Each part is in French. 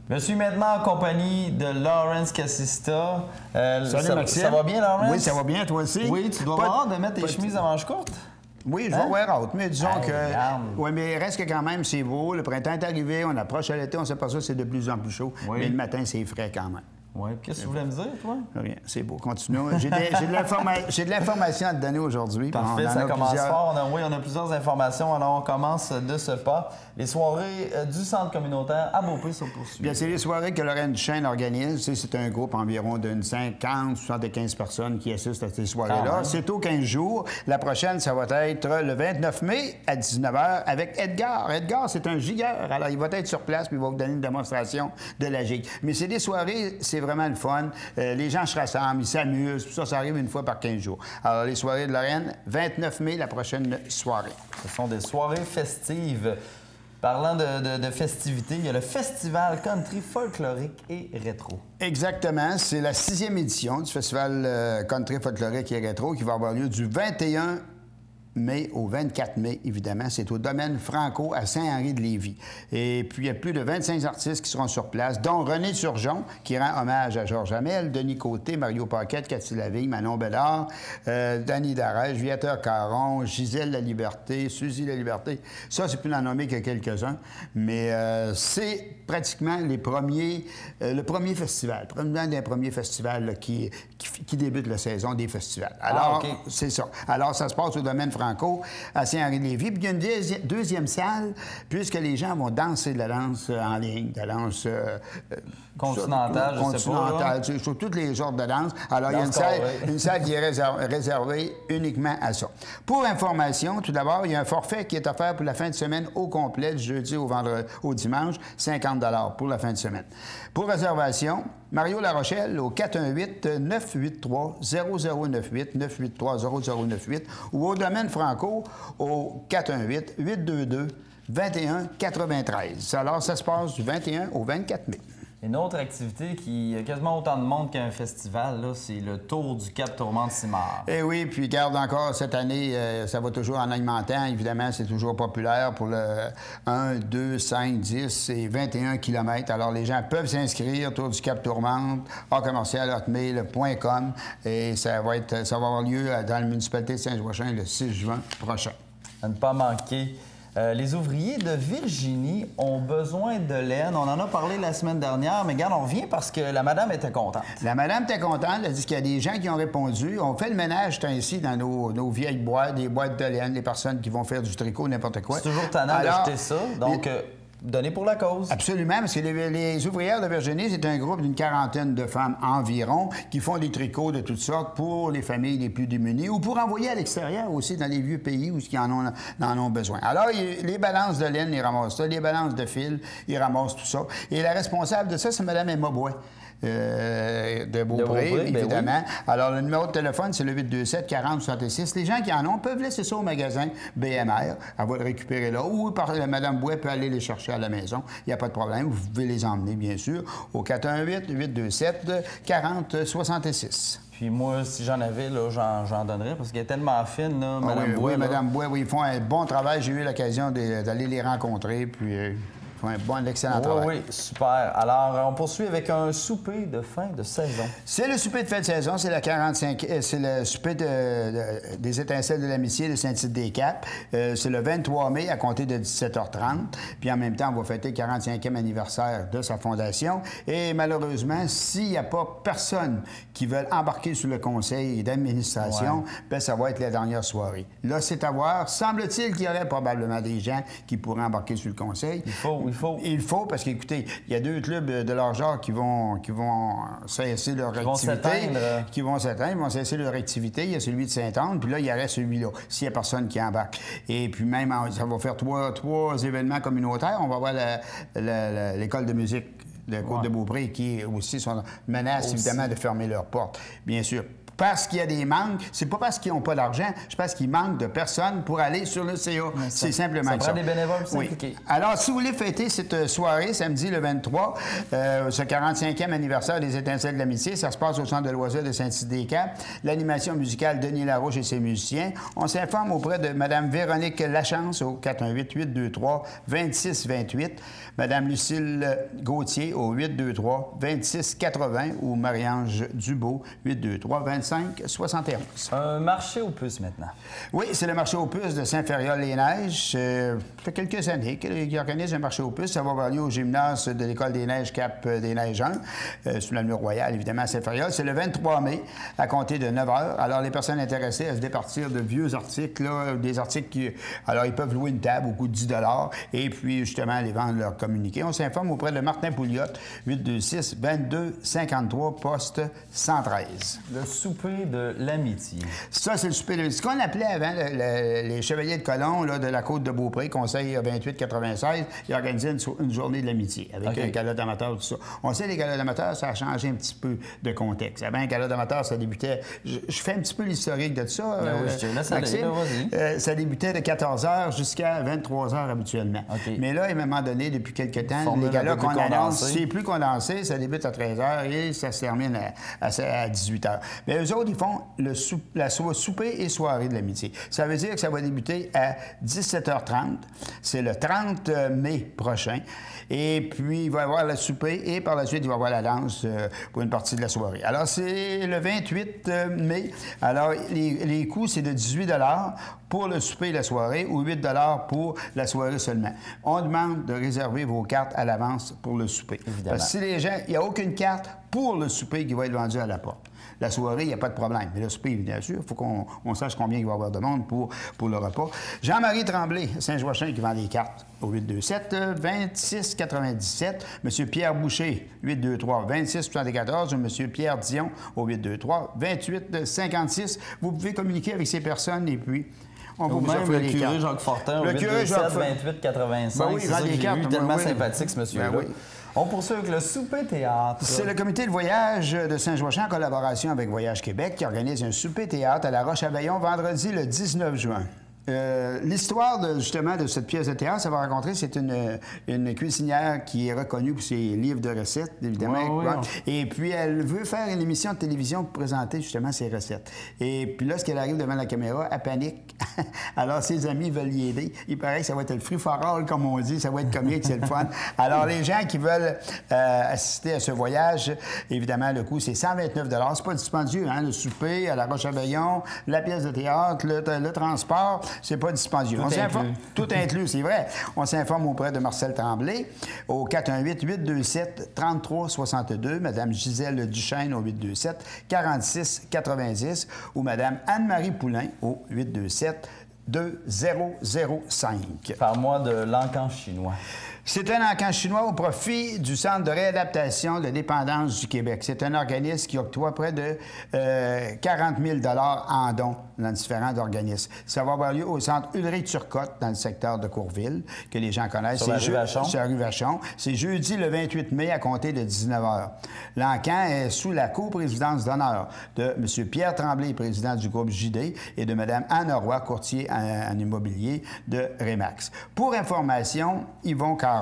Je suis maintenant en compagnie de Lawrence Casista. Salut Maxime. Ça va bien, Lawrence? Oui, ça va bien, toi aussi? Oui, tu dois avoir hâte de mettre tes chemises à manches courtes? Oui, je vais avoir hâte, mais disons Hey, regarde. Oui, mais reste que quand même, c'est beau. Le printemps est arrivé, on approche à l'été, on s'aperçoit que c'est de plus en plus chaud. Oui. Mais le matin, c'est frais quand même. Oui. Qu'est-ce que tu voulais me dire, toi? Rien, c'est beau. Continuons. J'ai de l'information à te donner aujourd'hui. Parfait, On en ça a commence plusieurs. fort. On a plusieurs informations. Alors, on commence de ce pas. Les soirées du centre communautaire à Beaupré se poursuivent. Bien, c'est les soirées que Lorraine Duchesne organise. Tu sais, c'est un groupe environ d'une 50, 75 personnes qui assistent à ces Quand soirées-là. même. C'est aux 15 jours. La prochaine, ça va être le 29 mai à 19h avec Edgar. Edgar, c'est un gigueur. Alors, il va être sur place puis il va vous donner une démonstration de la gigue. Mais c'est des soirées, c'est vraiment le fun. Les gens se rassemblent, ils s'amusent. Tout ça, ça arrive une fois par 15 jours. Alors, les soirées de Lorraine, 29 mai, la prochaine soirée. Ce sont des soirées festives. Parlant de festivités, il y a le Festival country folklorique et rétro. Exactement. C'est la 6e édition du Festival country folklorique et rétro qui va avoir lieu du 21 mai au 24 mai, évidemment. C'est au domaine Franco à Saint-Henri-de-Lévis. Et puis, il y a plus de 25 artistes qui seront sur place, dont René Turgeon, qui rend hommage à Georges Hamel, Denis Côté, Mario Paquette, Cathy Laville, Manon Bédard, Danny Darèche, Viateur Caron, Gisèle Laliberté, Suzy Laliberté. Ça, c'est plus d'en nommer que quelques-uns. Mais c'est pratiquement le premier festival, un des premiers festivals là, qui débute la saison des festivals. Alors, OK. c'est ça. Alors, ça se passe au domaine Franco à Saint-Henri-de-Lévis. Puis il y a une deuxième salle, puisque les gens vont danser de la danse en ligne, de la danse Continentale, je sais pas, là. continentale, tu sais, sur tous les genres de danse. Alors, il y a Danse une salle qui est réservée uniquement à ça. Pour information, tout d'abord, il y a un forfait qui est offert pour la fin de semaine au complet, du jeudi au dimanche, 50 pour la fin de semaine. Pour réservation, Mario Larochelle au 418-983-0098, 983-0098, ou au domaine Franco au 418-822-2193. Alors, ça se passe du 21 au 24 mai. Une autre activité qui a quasiment autant de monde qu'un festival, là, c'est le Tour du Cap Tourmente-Simard. Eh oui, puis garde encore cette année, ça va toujours en augmentant. Évidemment, c'est toujours populaire pour le 1, 2, 5, 10 et 21 km. Alors, les gens peuvent s'inscrire, Tour du Cap Tourmente, commercial@hotmail.com, et ça va avoir lieu dans la municipalité de Saint-Joachim le 6 juin prochain. À ne pas manquer. Les ouvriers de Virginie ont besoin de laine. On en a parlé la semaine dernière, mais regarde, on revient parce que la madame était contente. La madame était contente. Elle a dit qu'il y a des gens qui ont répondu. On fait le ménage ainsi dans nos vieilles boîtes, des boîtes de laine, les personnes qui vont faire du tricot, n'importe quoi. C'est toujours tannant Alors, d'acheter ça. Donc, donnez pour la cause. Absolument, parce que les ouvrières de Virginie, c'est un groupe d'une quarantaine de femmes environ qui font des tricots de toutes sortes pour les familles les plus démunies ou pour envoyer à l'extérieur aussi dans les vieux pays où ils en ont besoin. Alors, les balances de laine, ils ramassent ça. Les balances de fil, ils ramassent tout ça. Et la responsable de ça, c'est Mme Emma Bouet. De Beaupré, Beaupré, ben évidemment. Oui. Alors, le numéro de téléphone, c'est le 827-40-66. Les gens qui en ont peuvent laisser ça au magasin BMR. Elle va le récupérer là. Ou Mme Bouet peut aller les chercher à la maison. Il n'y a pas de problème. Vous pouvez les emmener, bien sûr, au 418-827-40-66. Puis moi, si j'en avais, là, j'en donnerais parce qu'elle est tellement fine, là, Mme Bouet. Oui, là. Mme Bouet, oui, ils font un bon travail. J'ai eu l'occasion d'aller les rencontrer, puis ils font un excellent travail. Oui, super. Alors, on poursuit avec un souper de fin de saison. C'est le souper de fin de saison, c'est c'est le souper des étincelles de l'amitié de Saint-Tite-des-Caps. C'est le 23 mai à compter de 17h30. Puis en même temps, on va fêter le 45e anniversaire de sa fondation. Et malheureusement, s'il n'y a pas personne qui veut embarquer sur le conseil d'administration, bien, ça va être la dernière soirée. Là, c'est à voir. Semble-t-il qu'il y aurait probablement des gens qui pourraient embarquer sur le conseil. Il faut, parce qu'écoutez, il y a 2 clubs de leur genre qui vont cesser leur activité. Qui vont s'éteindre, ils vont cesser leur activité. Il y a celui de Sainte-Anne, puis là, il y aurait celui-là, s'il n'y a personne qui embarque. Et puis même, ça va faire trois événements communautaires. On va avoir l'école de musique de Côte de Beaupré qui aussi menace évidemment de fermer leurs portes. Bien sûr, parce qu'il y a des manques. C'est pas parce qu'ils n'ont pas d'argent, c'est parce qu'il manque de personnes pour aller sur le CA. C'est simplement ça. Ça prend des bénévoles pour s'impliquer. Oui. Alors, si vous voulez fêter cette soirée, samedi le 23, ce 45e anniversaire des Étincelles de l'Amitié, ça se passe au Centre de loisirs de Saint-Tite-des-Caps. L'animation musicale, Denis Larouche et ses musiciens. On s'informe auprès de Mme Véronique Lachance au 418-823-2628, Mme Lucille Gauthier au 823-2680 ou Marie-Ange Dubeau, 823-2571. Un marché aux puces maintenant. Oui, c'est le marché aux puces de Saint-Fériol-les-Neiges. Ça fait quelques années qu'il organise un marché aux puces. Ça va avoir lieu au gymnase de l'École des Neiges Cap des Neiges 1, sous l'avenue Royale, évidemment, à Saint-Fériol. C'est le 23 mai, à compter de 9 h. Alors, les personnes intéressées à se départir de vieux articles, là, des articles qui... Alors, ils peuvent louer une table au coût de 10 et puis, justement, les vendre leur communiqué. On s'informe auprès de Martin Pouliot, 826-2253, poste 113. Le souper de l'amitié. Ça, c'est le souper de l'amitié. Ce qu'on appelait avant les Chevaliers de Colomb là, de la Côte de Beaupré, conseil 2896, ils organisaient une journée de l'amitié avec un gala d'amateurs, tout ça. On sait, les galas d'amateurs, ça a changé un petit peu de contexte. Avant, un gala d'amateurs, ça débutait... Je fais un petit peu l'historique de ça, oui, je te laisse aller, vas-y. Ça débutait de 14 h jusqu'à 23 h habituellement. Mais là, à un moment donné, depuis quelques temps, les galas qu'on annonce, c'est plus condensé, ça débute à 13 h et ça se termine à 18 h. Mais eux autres, ils font la souper et soirée de l'amitié. Ça veut dire que ça va débuter à 17 h 30. C'est le 30 mai prochain. Et puis, il va y avoir le souper et par la suite, il va y avoir la danse pour une partie de la soirée. Alors, c'est le 28 mai. Alors, les coûts, c'est de 18 pour le souper et la soirée ou 8 pour la soirée seulement. On demande de réserver vos cartes à l'avance pour le souper. Évidemment. Parce que si les gens, il n'y a aucune carte pour le souper qui va être vendue à la porte. La soirée, il n'y a pas de problème. Mais le souper, bien sûr, il faut qu'on sache combien il va y avoir de monde pour le repas. Jean-Marie Tremblay, Saint-Joachim, qui vend des cartes au 827-2697. M. Pierre Boucher, 823-2674. Ou M. Pierre Dion, au 823-2856. Vous pouvez communiquer avec ces personnes et puis... On ou même le curé Jacques Fortin, au 827-2885. Ben oui, c'est ça que j'ai vu, tellement sympathique, ce monsieur-là. Ben oui. On poursuit avec le souper théâtre. C'est le comité de voyage de Saint-Joachim en collaboration avec Voyage Québec qui organise un souper théâtre à la Roche-à-Bayon vendredi le 19 juin. L'histoire, justement, de cette pièce de théâtre, ça va rencontrer, c'est une cuisinière qui est reconnue pour ses livres de recettes, évidemment. Et puis, elle veut faire une émission de télévision pour présenter, justement, ses recettes. Et puis là, lorsqu'elle arrive devant la caméra, elle panique. Alors, ses amis veulent y aider. Il paraît que ça va être le free-for-all, comme on dit. Ça va être comique, c'est le fun. Alors, les gens qui veulent assister à ce voyage, évidemment, le coût, c'est 129 $. C'est pas dispendieux, hein? Le souper à la Roche-à-Bayon, la pièce de théâtre, le transport... C'est pas dispendieux. Tout inclus, c'est vrai. On s'informe auprès de Marcel Tremblay au 418-827-3362, Mme Gisèle Duchesne au 827-4690 ou Mme Anne-Marie Poulain au 827-2005. Parle-moi de l'encan chinois. C'est un encan chinois au profit du Centre de réadaptation de dépendance du Québec. C'est un organisme qui octroie près de 40 000 $ en dons dans différents organismes. Ça va avoir lieu au Centre Ulrich-Turcotte, dans le secteur de Courville, que les gens connaissent. Sur la rue Vachon. Sur la rue Vachon. C'est jeudi le 28 mai à compter de 19 h. L'encan est sous la coprésidence d'honneur de M. Pierre Tremblay, président du groupe JD, et de Mme Anne Roy, courtier en immobilier de Remax. Pour information, Yvon Caro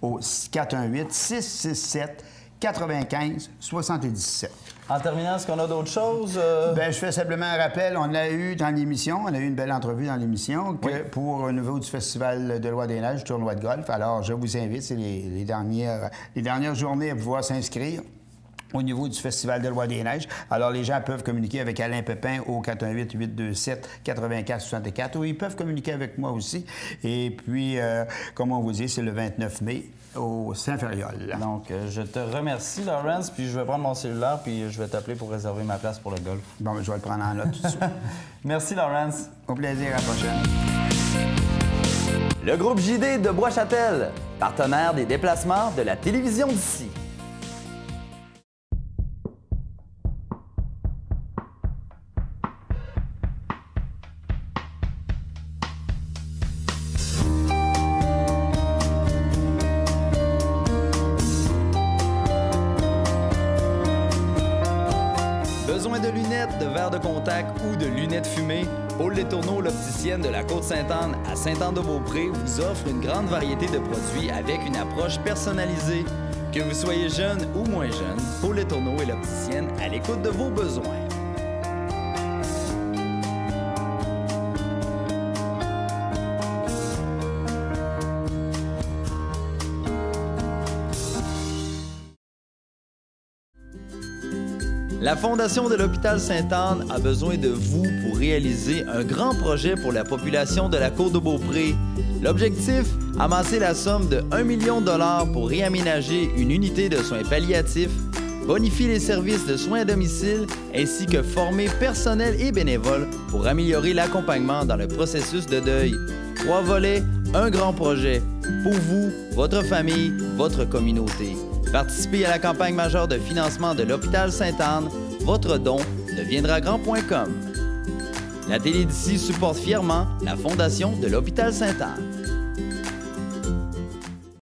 au 418-667-95-77. En terminant, est-ce qu'on a d'autres choses? Bien, je fais simplement un rappel. On a eu dans l'émission, on a eu une belle entrevue dans l'émission pour au niveau du Festival de Loi des Neiges, tournoi de golf. Alors, je vous invite, c'est les dernières journées à pouvoir s'inscrire au niveau du Festival de Loi des Neiges. Alors, les gens peuvent communiquer avec Alain Pépin au 418-827-8464 ou ils peuvent communiquer avec moi aussi. Et puis, comme on vous dit, c'est le 29 mai au Saint-Fériol. Donc, je te remercie, Lawrence, puis je vais prendre mon cellulaire puis je vais t'appeler pour réserver ma place pour le golf. Bon, je vais le prendre en note tout de suite. Merci, Lawrence. Au plaisir, à la prochaine. Le groupe JD de Bois-Châtel, partenaire des déplacements de la télévision d'ici. Besoin de lunettes lunettes, de verres de contact ou de lunettes fumées, Paul Letourneau, l'opticienne de la Côte-Sainte-Anne à Saint-Anne-de-Beaupré, vous offre une grande variété de produits avec une approche personnalisée. Que vous soyez jeune ou moins jeune, Paul Letourneau est l'opticienne à l'écoute de vos besoins. La Fondation de l'Hôpital Sainte-Anne a besoin de vous pour réaliser un grand projet pour la population de la Côte-de-Beaupré. L'objectif, amasser la somme de 1 million de dollars pour réaménager une unité de soins palliatifs, bonifier les services de soins à domicile ainsi que former personnel et bénévoles pour améliorer l'accompagnement dans le processus de deuil. 3 volets, un grand projet. Pour vous, votre famille, votre communauté. Participez à la campagne majeure de financement de l'Hôpital Sainte-Anne. Votre don deviendra grand.com. La télé d'ici supporte fièrement la Fondation de l'Hôpital Sainte-Anne.